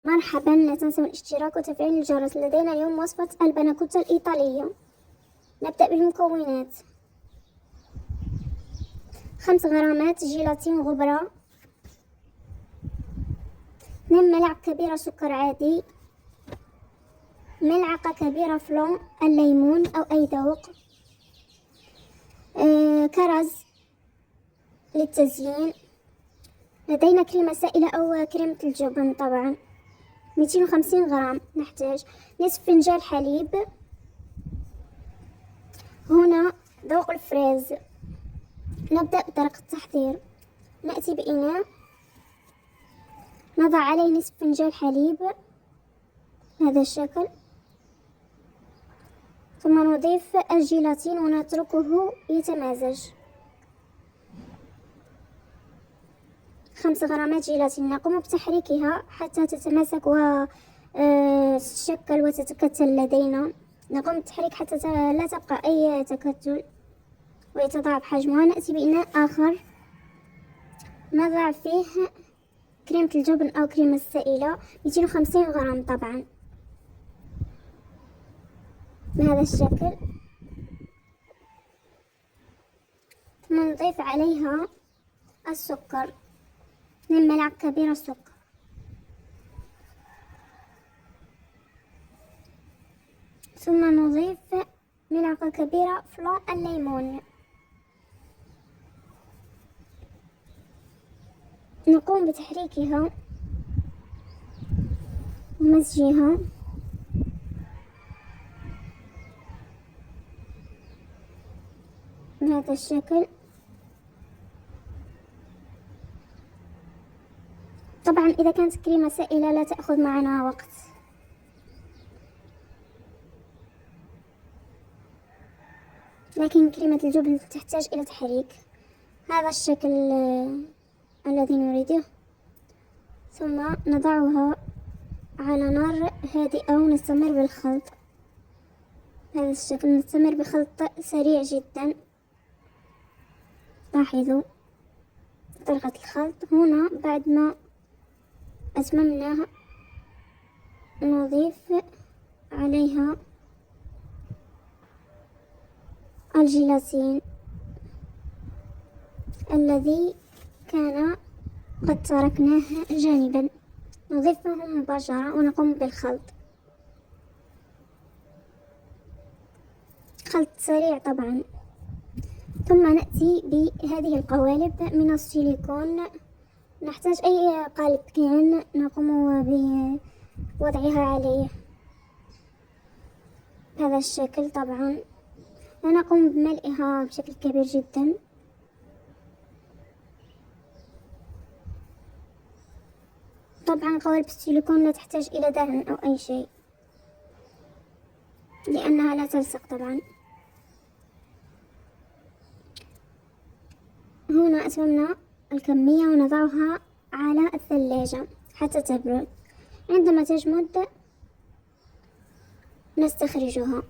مرحبا، لا تنسوا الاشتراك وتفعيل الجرس. لدينا اليوم وصفة البناكوتا الإيطالية. نبدأ بالمكونات: 5 غرامات جيلاتين غبرة، 2 ملعقة كبيرة سكر عادي، ملعقة كبيرة فلون الليمون أو أي ذوق، كرز للتزيين. لدينا كريمة سائلة أو كريمة الجبن طبعا. 250 غرام. نحتاج نصف فنجان حليب. هنا ذوق الفريز. نبدأ بطريقة التحضير. نأتي بإناء، نضع عليه نصف فنجان حليب بهذا الشكل، ثم نضيف الجيلاتين ونتركه يتمازج. 5 غرامات جيلاتين. نقوم بتحريكها حتى تتماسك وتتشكل وتتكتل لدينا. نقوم بالتحريك حتى لا تبقى أي تكتل ويتضاعف حجمها. نأتي بإناء آخر، نضع فيه كريمة الجبن أو كريمة السائلة 250 غرام طبعا بهذا الشكل، ثم نضيف عليها السكر، 2 ملعقة كبيرة سكر، ثم نضيف ملعقة كبيرة فلون الليمون. نقوم بتحريكها ومزجها. بهذا الشكل. طبعا إذا كانت كريمة سائلة لا تأخذ معنا وقت. لكن كريمة الجبن تحتاج إلى تحريك. هذا الشكل الذي نريده. ثم نضعها على نار هادئة ونستمر بالخلط. هذا الشكل نستمر بخلط سريع جدا. لاحظوا طريقة الخلط. هنا بعد ما أتممناها نضيف عليها الجيلاتين الذي كان قد تركناه جانبا، نضيفه مباشرة ونقوم بالخلط. خلط سريع طبعا. ثم نأتي بهذه القوالب من السيليكون. نحتاج أي قالب كان نقوم بوضعها عليه بهذا الشكل طبعا، ونقوم بملئها بشكل كبير جدا. طبعا قوالب السيليكون لا تحتاج إلى دهن أو أي شيء لأنها لا تلصق طبعا. هنا أتممنا الكمية ونضعها على الثلاجة حتى تبرد. عندما تجمد نستخرجها.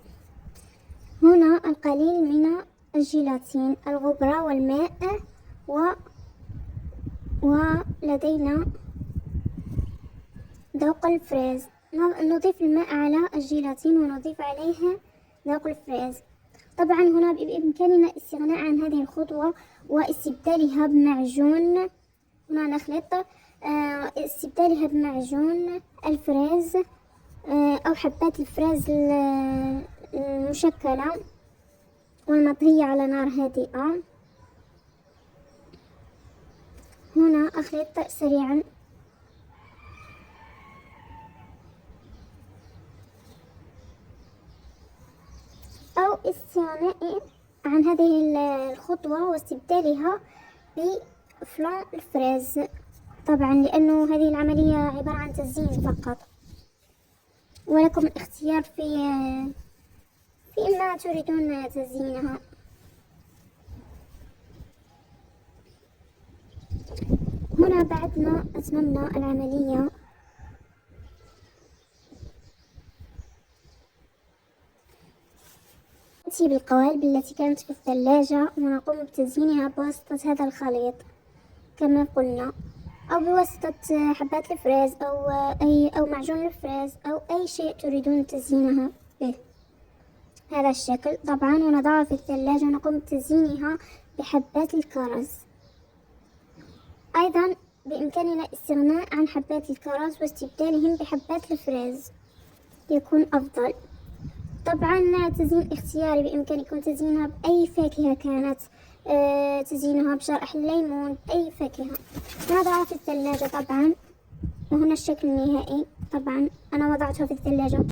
هنا القليل من الجيلاتين الغبرة والماء ولدينا ذوق الفريز. نضيف الماء على الجيلاتين ونضيف عليه ذوق الفريز. طبعا هنا بإمكاننا الاستغناء عن هذه الخطوة واستبدالها بمعجون. هنا نخلط استبدالها بمعجون الفريز أو حبات الفريز المشكلة والمطهية على نار هادئة. هنا أخلط سريعا. أو استغناء عن هذه الخطوة واستبدالها بفلون الفريز طبعا، لأنه هذه العملية عبارة عن تزيين فقط، ولكم الاختيار في ما تريدون تزيينها. هنا بعد ما أتممنا العملية نأتي بالقوالب التي كانت في الثلاجة ونقوم بتزيينها بواسطة هذا الخليط كما قلنا، أو بواسطة حبات الفريز أو معجون الفريز أو أي شيء تريدون تزيينها به. هذا الشكل طبعا ونضعها في الثلاجة ونقوم بتزيينها بحبات الكرز. أيضا بإمكاننا الاستغناء عن حبات الكرز واستبدالهم بحبات الفريز، يكون أفضل. طبعا تزيين اختياري، بإمكانكم تزيينها بأي فاكهة كانت، تزيينها بشرائح الليمون، أي فاكهة. نضعها في الثلاجة طبعا، وهنا الشكل النهائي. طبعا أنا وضعتها في الثلاجة.